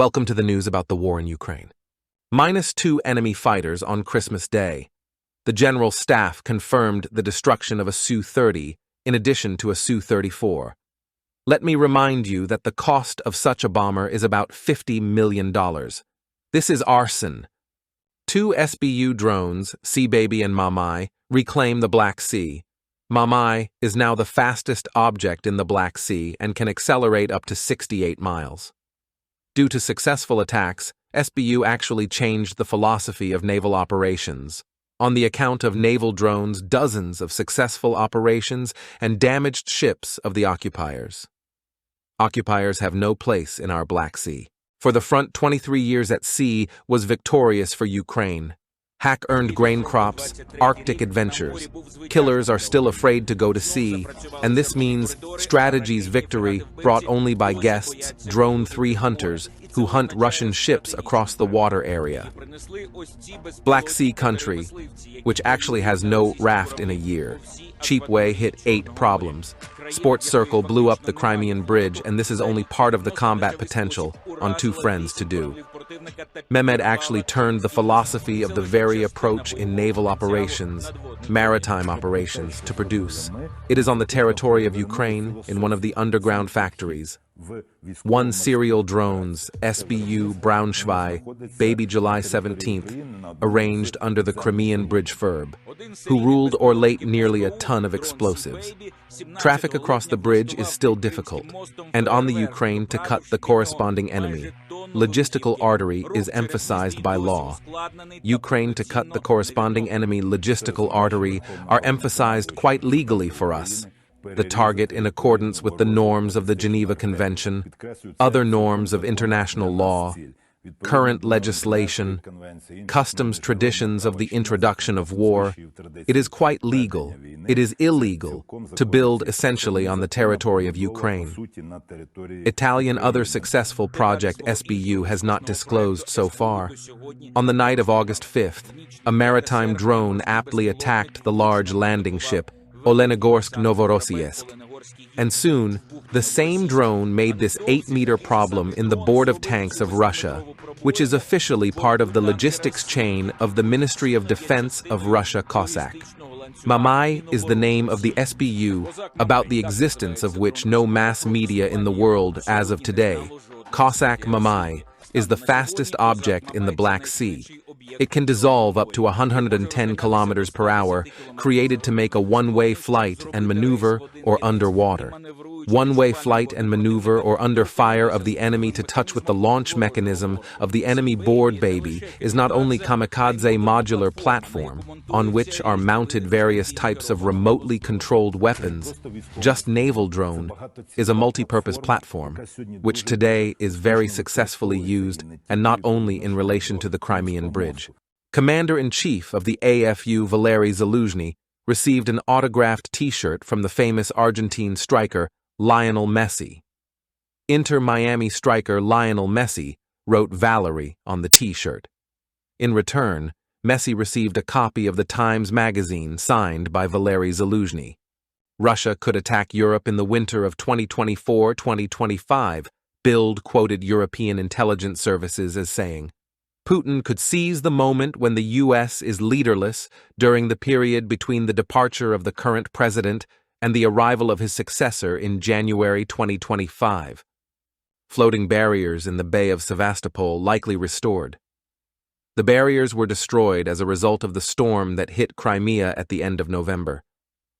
Welcome to the news about the war in Ukraine. -2 enemy fighters on Christmas Day. The General Staff confirmed the destruction of a Su-30 in addition to a Su-34. Let me remind you that the cost of such a bomber is about $50 million. This is arson. 2 SBU drones, Baby and Mamai, reclaim the Black Sea. Mamai is now the fastest object in the Black Sea and can accelerate up to 68 miles. Due to successful attacks, SBU actually changed the philosophy of naval operations. On the account of naval drones, dozens of successful operations and damaged ships of the occupiers. Occupiers have no place in our Black Sea. For the front, 23 years at sea was victorious for Ukraine. Hack-earned grain crops, Arctic adventures. Killers are still afraid to go to sea, and this means strategy's victory brought only by guests, Drone 3 hunters, who hunt Russian ships across the water area. Black Sea country, which actually has no raft in a year. Cheap way hit 8 problems. Sports Circle blew up the Crimean Bridge, and this is only part of the combat potential on 2 friends to do. Mehmed actually turned the philosophy of the very approach in naval operations, maritime operations, to produce. It is on the territory of Ukraine, in one of the underground factories. 1 serial drones, SBU Braunschweig, Baby July 17th, arranged under the Crimean Bridge Ferb, who ruled or late nearly a ton of explosives. Traffic across the bridge is still difficult, and on the Ukraine to cut the corresponding enemy. Logistical artery is emphasized by law. Ukraine to cut the corresponding enemy logistical artery are emphasized quite legally for us. The target in accordance with the norms of the Geneva Convention, other norms of international law, current legislation, customs traditions of the introduction of war. It is quite legal. It is illegal to build essentially on the territory of Ukraine. Italian other successful project SBU has not disclosed so far. On the night of August 5th, a maritime drone aptly attacked the large landing ship Olenogorsk-Novorossiysk. And soon, the same drone made this 8-meter problem in the board of tanks of Russia, which is officially part of the logistics chain of the Ministry of Defense of Russia Cossack. Mamai is the name of the SBU, about the existence of which no mass media in the world as of today. Cossack Mamai is the fastest object in the Black Sea. It can dissolve up to 110 kilometers per hour, created to make a one-way flight and maneuver or underwater. One-way flight and maneuver or under fire of the enemy to touch with the launch mechanism of the enemy board Baby is not only kamikaze modular platform, on which are mounted various types of remotely controlled weapons. Just naval drone is a multi-purpose platform, which today is very successfully used, and not only in relation to the Crimean Bridge. Commander-in-Chief of the AFU Valery Zaluzhny received an autographed T-shirt from the famous Argentine striker Lionel Messi. Inter Miami striker Lionel Messi wrote Valery on the T-shirt. In return, Messi received a copy of the Times magazine signed by Valery Zaluzhny. Russia could attack Europe in the winter of 2024-2025, Bild quoted European intelligence services as saying, Putin could seize the moment when the U.S. is leaderless during the period between the departure of the current president and the arrival of his successor in January 2025. Floating barriers in the Bay of Sevastopol likely restored. The barriers were destroyed as a result of the storm that hit Crimea at the end of November.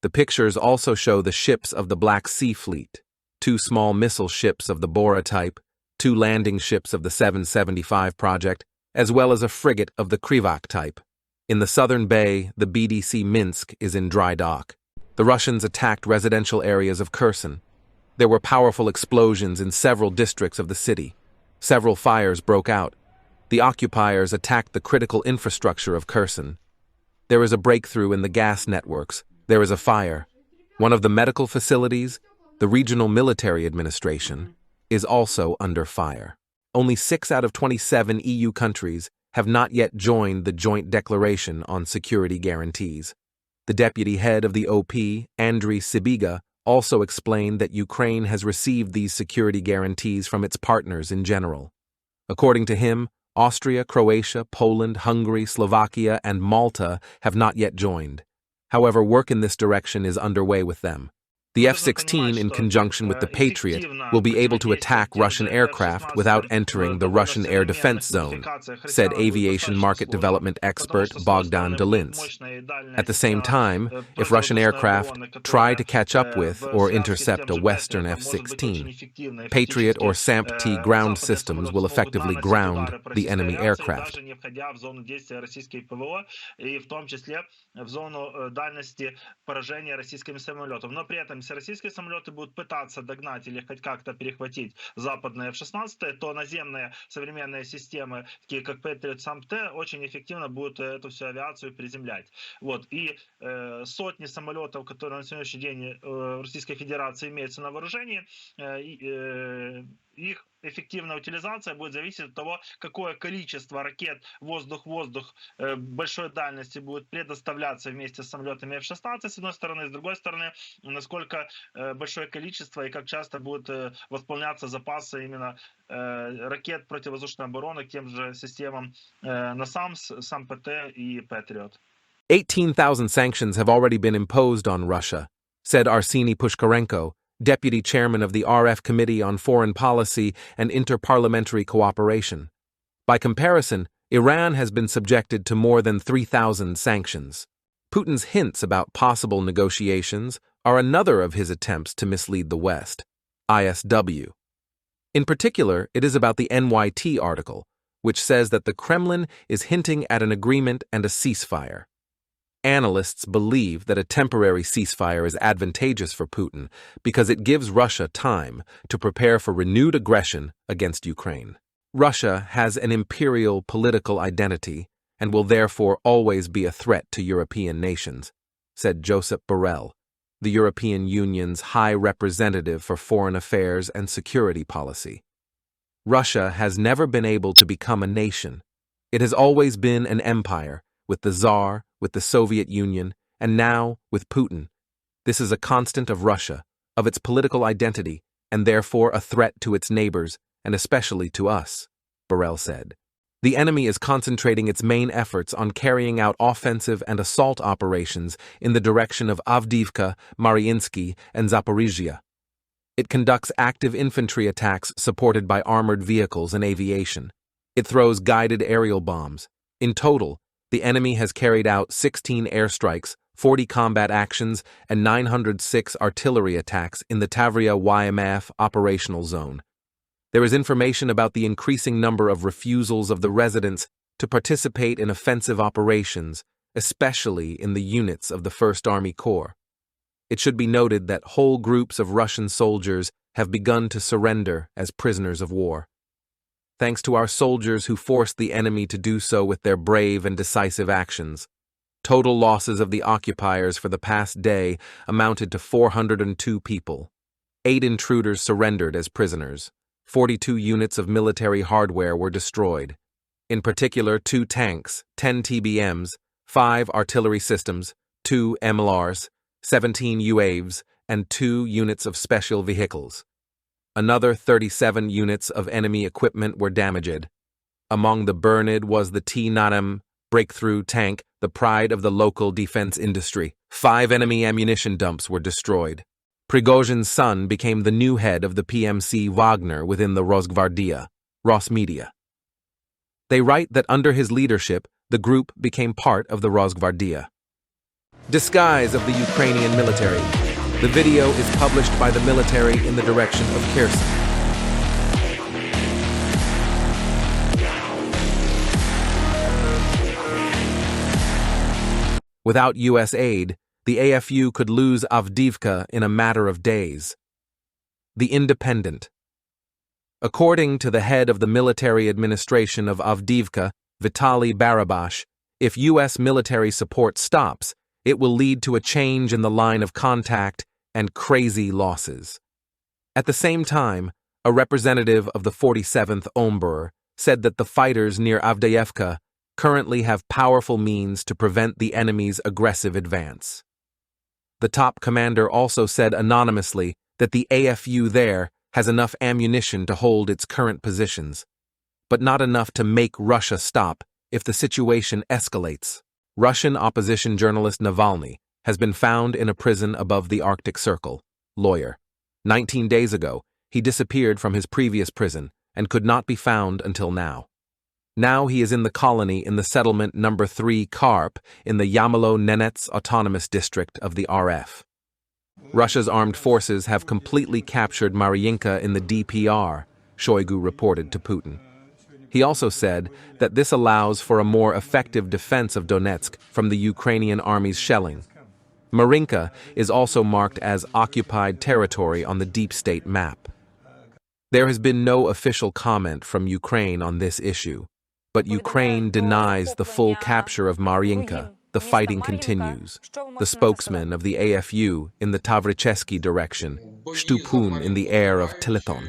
The pictures also show the ships of the Black Sea Fleet, 2 small missile ships of the Bora type, 2 landing ships of the 775 project, as well as a frigate of the Krivak type. In the southern bay, the BDC Minsk is in dry dock. The Russians attacked residential areas of Kherson. There were powerful explosions in several districts of the city. Several fires broke out. The occupiers attacked the critical infrastructure of Kherson. There is a breakthrough in the gas networks. There is a fire. One of the medical facilities, the Regional Military Administration, is also under fire. Only 6 out of 27 EU countries have not yet joined the Joint Declaration on Security Guarantees. The deputy head of the OP, Andriy Sybiga, also explained that Ukraine has received these security guarantees from its partners in general. According to him, Austria, Croatia, Poland, Hungary, Slovakia, and Malta have not yet joined. However, work in this direction is underway with them. The F-16, in conjunction with the Patriot, will be able to attack Russian aircraft without entering the Russian air defense zone, said aviation market development expert Bogdan Dolins. At the same time, if Russian aircraft try to catch up with or intercept a Western F-16, Patriot or SAMP-T ground systems will effectively ground the enemy aircraft. Если российские самолеты будут пытаться догнать или хоть как-то перехватить западные F-16, то наземные современные системы, такие как Patriot, SAMP-T, очень эффективно будут эту всю авиацию приземлять. Вот. И сотни самолетов, которые на сегодняшний день в Российской Федерации имеются на вооружении, их эффективная утилизация будет зависеть от того, какое количество ракет воздух-воздух большой дальности будет предоставляться вместе с самолетами F-16 с одной стороны, с другой стороны, насколько большое количество и как часто будут восполняться запасы именно ракет противовоздушной обороны к тем же системам NASAMS, SAMP-T и Patriot. 18,000 sanctions have already been imposed on Russia, said Arseny Pushkarenko, deputy chairman of the RF Committee on Foreign Policy and Interparliamentary Cooperation. By comparison, Iran has been subjected to more than 3,000 sanctions. Putin's hints about possible negotiations are another of his attempts to mislead the West. ISW. In particular, it is about the NYT article, which says that the Kremlin is hinting at an agreement and a ceasefire. Analysts believe that a temporary ceasefire is advantageous for Putin because it gives Russia time to prepare for renewed aggression against Ukraine. Russia has an imperial political identity and will therefore always be a threat to European nations, said Josep Borrell, the European Union's High Representative for Foreign Affairs and Security Policy. Russia has never been able to become a nation. It has always been an empire, with the Tsar, with the Soviet Union, and now with Putin. This is a constant of Russia, of its political identity, and therefore a threat to its neighbors, and especially to us, Borrell said. The enemy is concentrating its main efforts on carrying out offensive and assault operations in the direction of Avdiivka, Mariinsky, and Zaporizhia. It conducts active infantry attacks supported by armored vehicles and aviation. It throws guided aerial bombs. In total, the enemy has carried out 16 airstrikes, 40 combat actions, and 906 artillery attacks in the Tavria-YMF operational zone. There is information about the increasing number of refusals of the residents to participate in offensive operations, especially in the units of the 1st Army Corps. It should be noted that whole groups of Russian soldiers have begun to surrender as prisoners of war. Thanks to our soldiers who forced the enemy to do so with their brave and decisive actions. Total losses of the occupiers for the past day amounted to 402 people. 8 intruders surrendered as prisoners. 42 units of military hardware were destroyed. In particular, 2 tanks, 10 TBMs, 5 artillery systems, 2 MLRs, 17 UAVs, and 2 units of special vehicles. Another 37 units of enemy equipment were damaged. Among the burned was the T-90M breakthrough tank, the pride of the local defense industry. 5 enemy ammunition dumps were destroyed. Prigozhin's son became the new head of the PMC Wagner within the Rosgvardia, Rosmedia. They write that under his leadership, the group became part of the Rosgvardia. Disguise of the Ukrainian military. The video is published by the military in the direction of Kherson. Without U.S. aid, the AFU could lose Avdiivka in a matter of days. The Independent. According to the head of the military administration of Avdiivka, Vitaly Barabash, if U.S. military support stops, it will lead to a change in the line of contact and crazy losses. At the same time, a representative of the 47th Omber said that the fighters near Avdiivka currently have powerful means to prevent the enemy's aggressive advance. The top commander also said anonymously that the AFU there has enough ammunition to hold its current positions, but not enough to make Russia stop if the situation escalates. Russian opposition journalist Navalny has been found in a prison above the Arctic Circle. Lawyer. 19 days ago, he disappeared from his previous prison and could not be found until now. Now he is in the colony in the settlement number 3 Karp in the Yamalo-Nenets Autonomous District of the RF. Russia's armed forces have completely captured Mariinka in the DPR, Shoigu reported to Putin. He also said that this allows for a more effective defense of Donetsk from the Ukrainian army's shelling. Mariinka is also marked as occupied territory on the deep state map. There has been no official comment from Ukraine on this issue, but Ukraine denies the full capture of Mariinka. The fighting continues. The spokesman of the AFU in the Tavrichesky direction, Shtupun in the air of Teleton.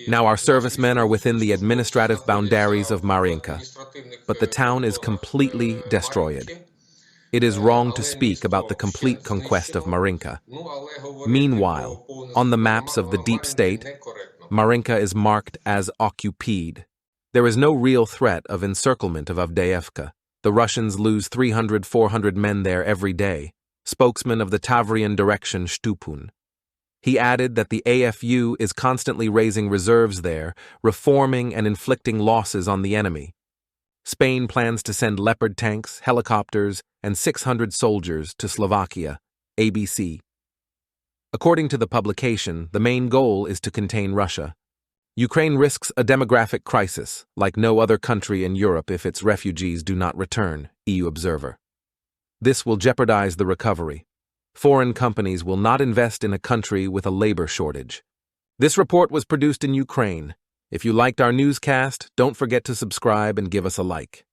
Now our servicemen are within the administrative boundaries of Mariinka, but the town is completely destroyed. It is wrong to speak about the complete conquest of Mariinka. Meanwhile, on the maps of the deep state, Mariinka is marked as occupied. There is no real threat of encirclement of Avdiivka. The Russians lose 300-400 men there every day, spokesman of the Tavrian direction Shtupun. He added that the AFU is constantly raising reserves there, reforming and inflicting losses on the enemy. Spain plans to send Leopard tanks, helicopters, and 600 soldiers to Slovakia, ABC. According to the publication, the main goal is to contain Russia. Ukraine risks a demographic crisis, like no other country in Europe if its refugees do not return, EU observer. This will jeopardize the recovery. Foreign companies will not invest in a country with a labor shortage. This report was produced in Ukraine. If you liked our newscast, don't forget to subscribe and give us a like.